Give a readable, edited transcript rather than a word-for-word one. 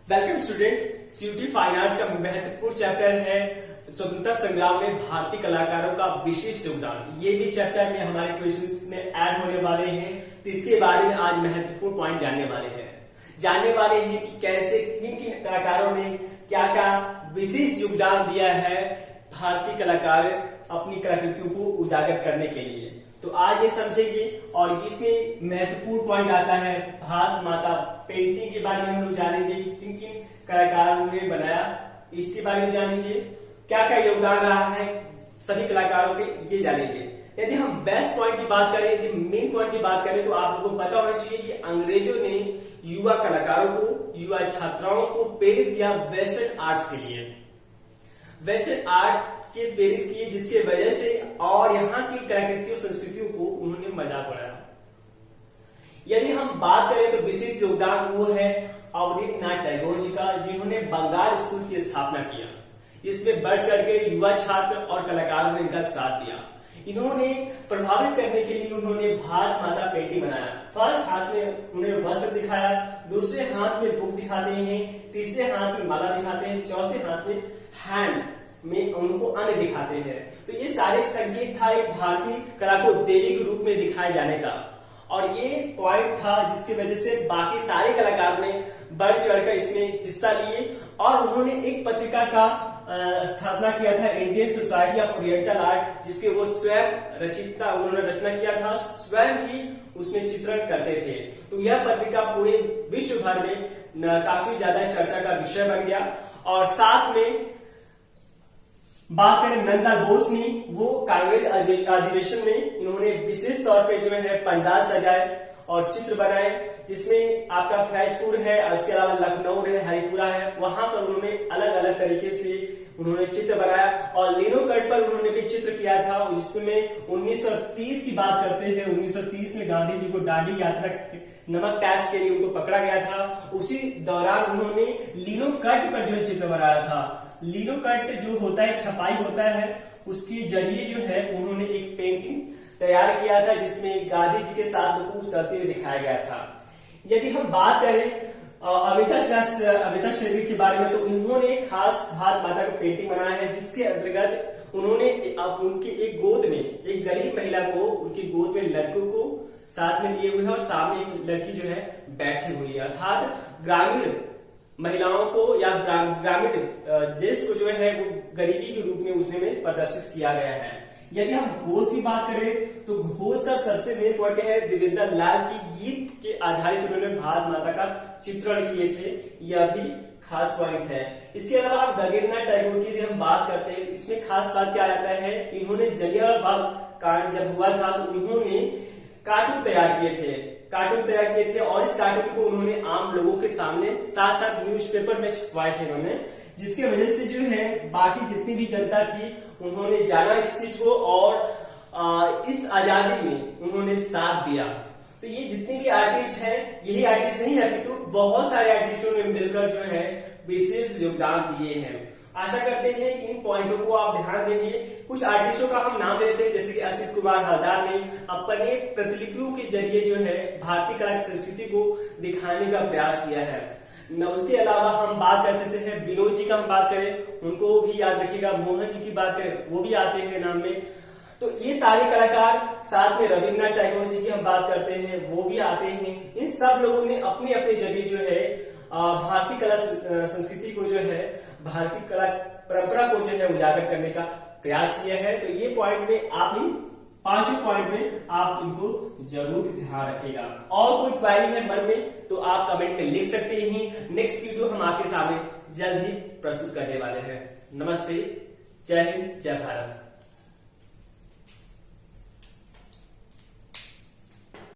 Welcome student. CUT fine arts का महत्वपूर्ण chapter है स्वतंत्रता संग्राम में भारतीय कलाकारों का विशेष योगदान। ये भी चैप्टर में हमारे क्वेश्चंस में ऐड होने वाले हैं, तो इसके बारे में आज महत्वपूर्ण पॉइंट जानने वाले हैं कि कैसे किन किन कलाकारों ने क्या क्या विशेष योगदान दिया है भारतीय कलाकार अपनी कलाकृतियों को उजागर करने के लिए। तो आज ये समझेंगे और इसमें महत्वपूर्ण पॉइंट आता है भारत माता पेंटिंग के बारे में हम लोग जानेंगे कि किन किन कलाकारों ने बनाया, इसके बारे में जानेंगे क्या क्या योगदान रहा है सभी कलाकारों के, ये जानेंगे। यदि हम बेस्ट पॉइंट की बात करें, यदि मेन पॉइंट की बात करें, तो आप लोगों को पता होना चाहिए कि अंग्रेजों ने युवा कलाकारों को, युवा छात्राओं को प्रेरित किया वेस्टर्न आर्ट्स के लिए, वेस्टर्न आर्ट के प्रेरित किए, जिसके वजह से और यहाँ की कलाकृतियों संस्कृतियों को उन्होंने मजाक उड़ाया। यदि हम बात करें तो विशेष योगदान वो है अवनीन्द्रनाथ टैगोर जी का, जिन्होंने बंगाल स्कूल की स्थापना किया। इसमें बढ़ चढ़ के युवा छात्र और कलाकारों ने इनका साथ दिया। इन्होंने प्रभावित करने के लिए उन्होंने भारत माता पेंटिंग बनाया। फर्स्ट हाथ में उन्हें वस्त्र दिखाया, दूसरे हाथ में बुक दिखाते हैं, तीसरे हाथ में माला दिखाते हैं, चौथे हाथ में हैंड में उनको अन्न दिखाते हैं। तो ये सारे संकेत था एक भारतीय कला को देवी के रूप में दिखाए जाने का, और ये पॉइंट था जिसकी वजह से बाकी सारे कलाकार ने बढ़ चढ़कर इसमें हिस्सा लिए और उन्होंने एक पत्रिका का स्थापना किया था, Indian society of oriental art, जिसके वो स्वयं रचिता उन्होंने रचना किया था, स्वयं ही उसमें चित्रण करते थे। तो यह पत्रिका पूरे विश्व भर में काफी ज्यादा चर्चा का विषय बन गया। और साथ में बात करें नंदा बोस ने, वो कांग्रेस अधिवेशन में उन्होंने विशेष तौर पे जो है पंडाल सजाए और चित्र बनाए। इसमें आपका फैजपुर है, उसके अलावा लखनऊ है, हरिपुरा है, वहां पर उन्होंने अलग अलग तरीके से उन्होंने चित्र बनाया। और लिनोकट पर उन्होंने भी चित्र किया था, जिसमें 1930 की बात करते हैं। 1930 में गांधी जी को दांडी यात्रा नमक टैक्स के लिए उनको पकड़ा गया था। उसी दौरान उन्होंने लिनोकट पर जो चित्र बनाया था, लिनोकट जो होता है छपाई होता है, उसके जरिए जो है उन्होंने एक पेंटिंग तैयार किया था, जिसमें गांधी जी के साथ लोगों चलते हुए दिखाया गया था। यदि हम बात करें अमिता शेरगिल के बारे में, तो उन्होंने खास भारत माता का पेंटिंग बनाया है, जिसके अंतर्गत उन्होंने उनके एक गोद में एक गरीब महिला को, उनकी गोद में लड़कों को साथ में लिए हुए हैं और सामने एक लड़की जो है बैठी हुई है। अर्थात ग्रामीण महिलाओं को या ग्रामीण देश को जो है वो गरीबी के रूप में उसमें प्रदर्शित किया गया है। यदि हम घोष की बात करें तो घोष का सबसे मेन पॉइंट है देवेंद्र लाल की गीत के आधारित उन्होंने भारत माता का चित्रण किए थे, यह भी खास पॉइंट है। इसके अलावा हम गगनेन्द्रनाथ टैगोर की हम बात करते हैं, इसमें खास बात क्या आता है, इन्होंने जलियांवाला बाग कांड जब हुआ था तो उन्होंने कार्टून तैयार किए थे और इस कार्टून को उन्होंने आम लोगों के सामने साथ साथ न्यूज़पेपर में छपवाए थे उन्होंने, जिसकी वजह से जो है बाकी जितनी भी जनता थी उन्होंने जाना इस चीज को और इस आजादी में उन्होंने साथ दिया। तो ये जितने भी आर्टिस्ट हैं, यही आर्टिस्ट नहीं है, तो बहुत सारे आर्टिस्टों ने मिलकर जो है विशेष योगदान दिए हैं। आशा करते हैं कि इन पॉइंटों को आप ध्यान देंगे। कुछ आर्टिस्टों का हम नाम लेते हैं, जैसे कि असित कुमार हलदार ने अपने प्रतिलिपियों के जरिए जो है भारतीय कला की संस्कृति को दिखाने का प्रयास किया है। उसके अलावा हम बात कर सकते हैं विनोद जी का, हम बात करें उनको भी याद रखिएगा, मोहन जी की बात करें वो भी आते हैं नाम में। तो ये सारे कलाकार, साथ में रविन्द्रनाथ टैगोर जी की हम बात करते हैं वो भी आते हैं। इन सब लोगों ने अपने अपने जरिए जो है भारतीय कला संस्कृति को जो है, भारतीय कला परंपरा को जो है उजागर करने का प्रयास किया है। तो ये पॉइंट में आप इन पांचों पॉइंट में आप इनको जरूर ध्यान रखिएगा। और कोई क्वेरी है मन में तो आप कमेंट में लिख सकते हैं। नेक्स्ट वीडियो हम आपके सामने जल्द ही प्रस्तुत करने वाले हैं। नमस्ते, जय हिंद, जय भारत।